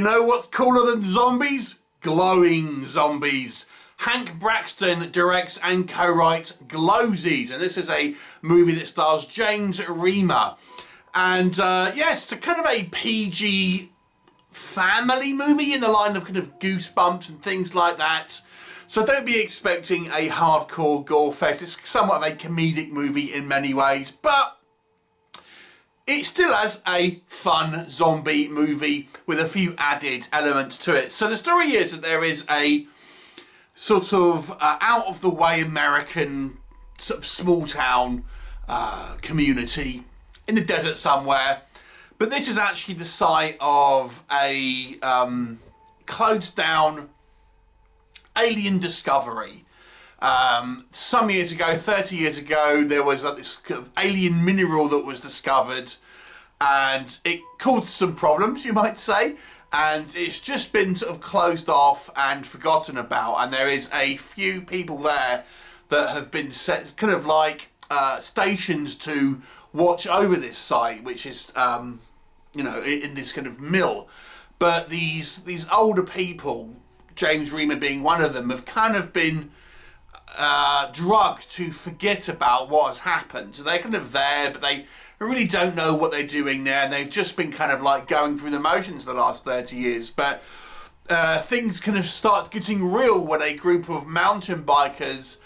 you know what's cooler than zombies? Glowing zombies. Hank Braxton directs and co-writes GLOWZIES, and this is a movie that stars James Remar. And yes, it's a kind of a PG family movie in the line of kind of Goosebumps and things like that. So don't be expecting a hardcore gore fest. It's somewhat of a comedic movie in many ways, but it still has a fun zombie movie with a few added elements to it. So the story is that there is a sort of out-of-the-way American sort of small-town community in the desert somewhere. But this is actually the site of a closed-down alien discovery. Some years ago, 30 years ago, there was this kind of alien mineral that was discovered, and it caused some problems, you might say, and it's just been sort of closed off and forgotten about, and there is a few people there that have been set kind of like stations to watch over this site, which is you know, in this kind of mill. But these older people, James Remar being one of them, have kind of been drugged to forget about what has happened. So they're kind of there, but they really don't know what they're doing there, and they've just been kind of like going through the motions the last 30 years. But things kind of start getting real when a group of mountain bikers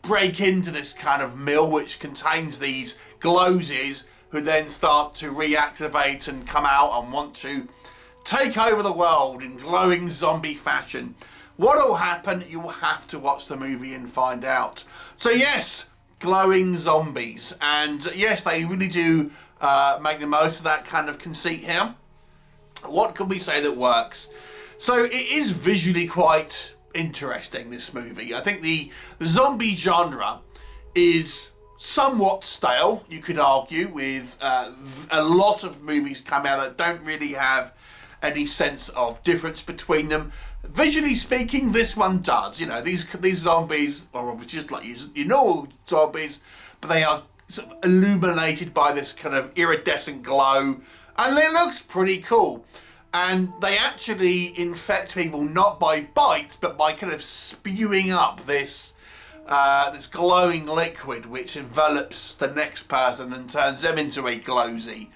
break into this kind of mill which contains these GLOWZIES, who then start to reactivate and come out and want to take over the world in glowing zombie fashion. What will happen? You will have to watch the movie and find out. So yes, glowing zombies. And yes, they really do make the most of that kind of conceit here. What can we say that works? So it is visually quite interesting, this movie. I think the zombie genre is somewhat stale, you could argue, with a lot of movies come out that don't really have any sense of difference between them. Visually speaking, this one does. You know, these zombies are just like you know zombies, but they are sort of illuminated by this kind of iridescent glow, and it looks pretty cool. And they actually infect people not by bites, but by kind of spewing up this this glowing liquid which envelops the next person and turns them into a GLOWZIE.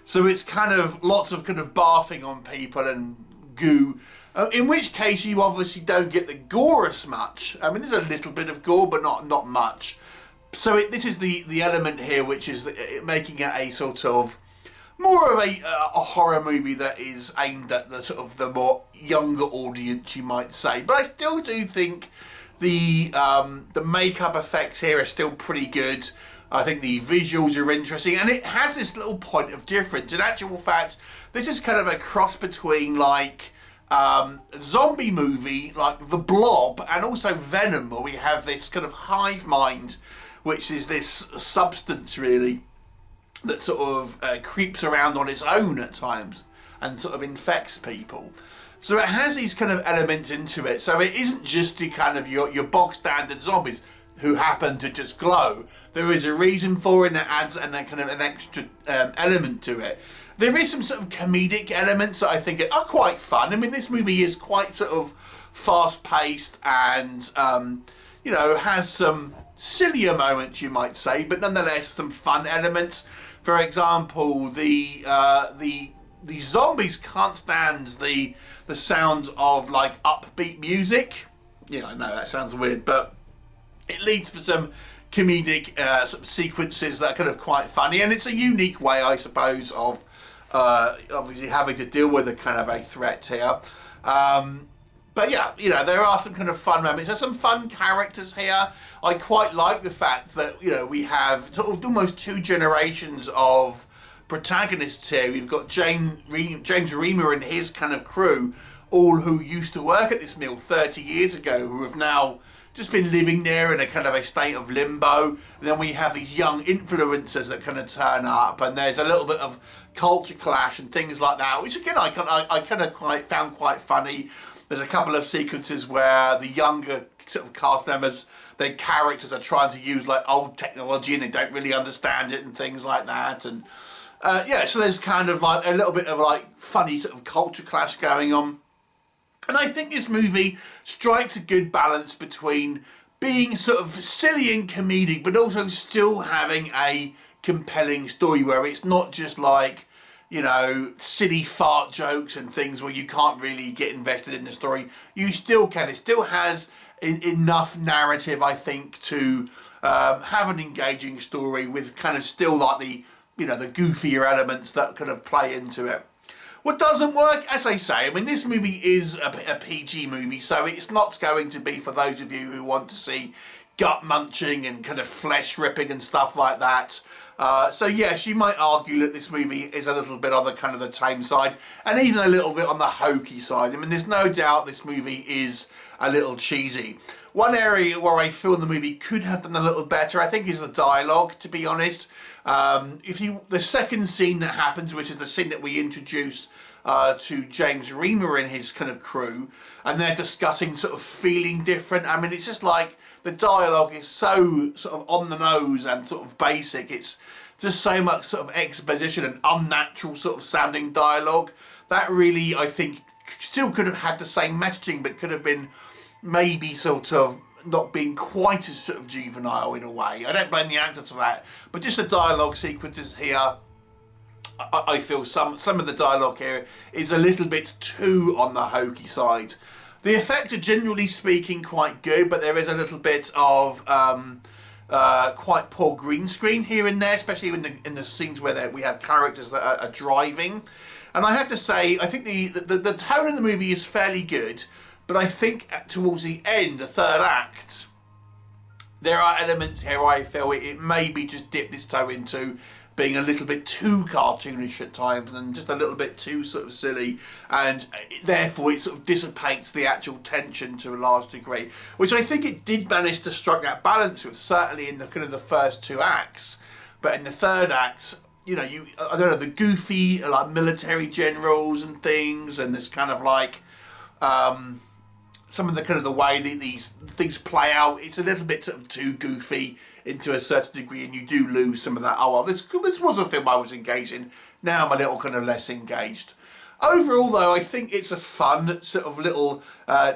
So it's kind of lots of kind of barfing on people and goo, in which case you obviously don't get the gore as much. I mean, there's a little bit of gore, but not much. So this is the element here, which is making it a sort of more of a horror movie that is aimed at the sort of the more younger audience, you might say. But I still do think the makeup effects here are still pretty good. I think the visuals are interesting, and it has this little point of difference. In actual fact, this is kind of a cross between like a zombie movie like The Blob and also Venom, where we have this kind of hive mind, which is this substance really that sort of creeps around on its own at times and sort of infects people. So it has these kind of elements into it. So it isn't just your bog standard zombies who happen to just glow. There is a reason for it, and it adds an extra element to it. There is some sort of comedic elements that I think are quite fun. I mean, this movie is quite sort of fast-paced and, you know, has some sillier moments, you might say, but nonetheless some fun elements. For example, the zombies can't stand the sound of like upbeat music. Yeah, I know that sounds weird, but it leads for some comedic sort of sequences that are kind of quite funny, and it's a unique way, I suppose, of obviously having to deal with a kind of a threat here. But yeah, you know, there are some kind of fun moments. There's some fun characters here. I quite like the fact that, you know, we have sort of almost two generations of protagonists here. We've got James Remar and his kind of crew, all who used to work at this mill 30 years ago, who have now just been living there in a kind of a state of limbo. And then we have these young influencers that kind of turn up, and there's a little bit of culture clash and things like that, which again I kind of found quite funny. There's a couple of sequences where the younger sort of cast members, their characters are trying to use like old technology and they don't really understand it and things like that. And yeah, so there's kind of like a little bit of like funny sort of culture clash going on. And I think this movie strikes a good balance between being sort of silly and comedic, but also still having a compelling story where it's not just like, you know, silly fart jokes and things where you can't really get invested in the story. You still can. It still has enough narrative, I think, to have an engaging story with kind of still like the, you know, the goofier elements that kind of play into it. What doesn't work, as I say, I mean, this movie is a PG movie, so it's not going to be for those of you who want to see gut munching and kind of flesh ripping and stuff like that. So yes, you might argue that this movie is a little bit on the kind of the tame side, and even a little bit on the hokey side. I mean, there's no doubt this movie is a little cheesy. One area where I feel the movie could have done a little better, I think, is the dialogue, to be honest. The second scene that happens, which is the scene that we introduce to James Remar and his kind of crew, and they're discussing sort of feeling different. I mean, it's just like the dialogue is so sort of on the nose and sort of basic. It's just so much sort of exposition and unnatural sort of sounding dialogue. That really, I think, still could have had the same messaging, but could have been maybe sort of not being quite as sort of juvenile in a way. I don't blame the actors for that, but just the dialogue sequences here, I feel some of the dialogue here is a little bit too on the hokey side. The effects are generally speaking quite good, but there is a little bit of quite poor green screen here and there, especially in the scenes where we have characters that are driving. And I have to say, I think the tone of the movie is fairly good, but I think towards the end, the third act, there are elements here where I feel it maybe just dipped its toe into being a little bit too cartoonish at times and just a little bit too sort of silly, and therefore it sort of dissipates the actual tension to a large degree, which I think it did manage to strike that balance with, certainly in the kind of the first two acts. But in the third act, you know, I don't know, the goofy like military generals and things, and this kind of like some of the kind of the way that these things play out, it's a little bit sort of too goofy into a certain degree, and you do lose some of that. Oh well, this was a film I was engaged in. Now I'm a little kind of less engaged. Overall, though, I think it's a fun sort of little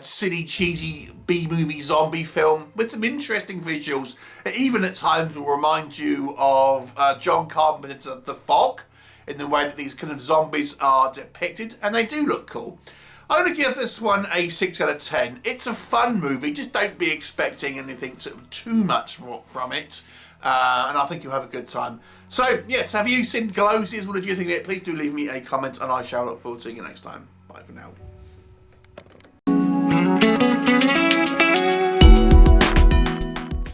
silly, cheesy B-movie zombie film with some interesting visuals. It even at times will remind you of John Carpenter's The Fog in the way that these kind of zombies are depicted, and they do look cool. I'm going to give this one a 6 out of 10. It's a fun movie, just don't be expecting anything sort of too much from it, and I think you'll have a good time. So, yes, have you seen GLOWZIES? What did you think of it? Please do leave me a comment, and I shall look forward to seeing you next time. Bye for now.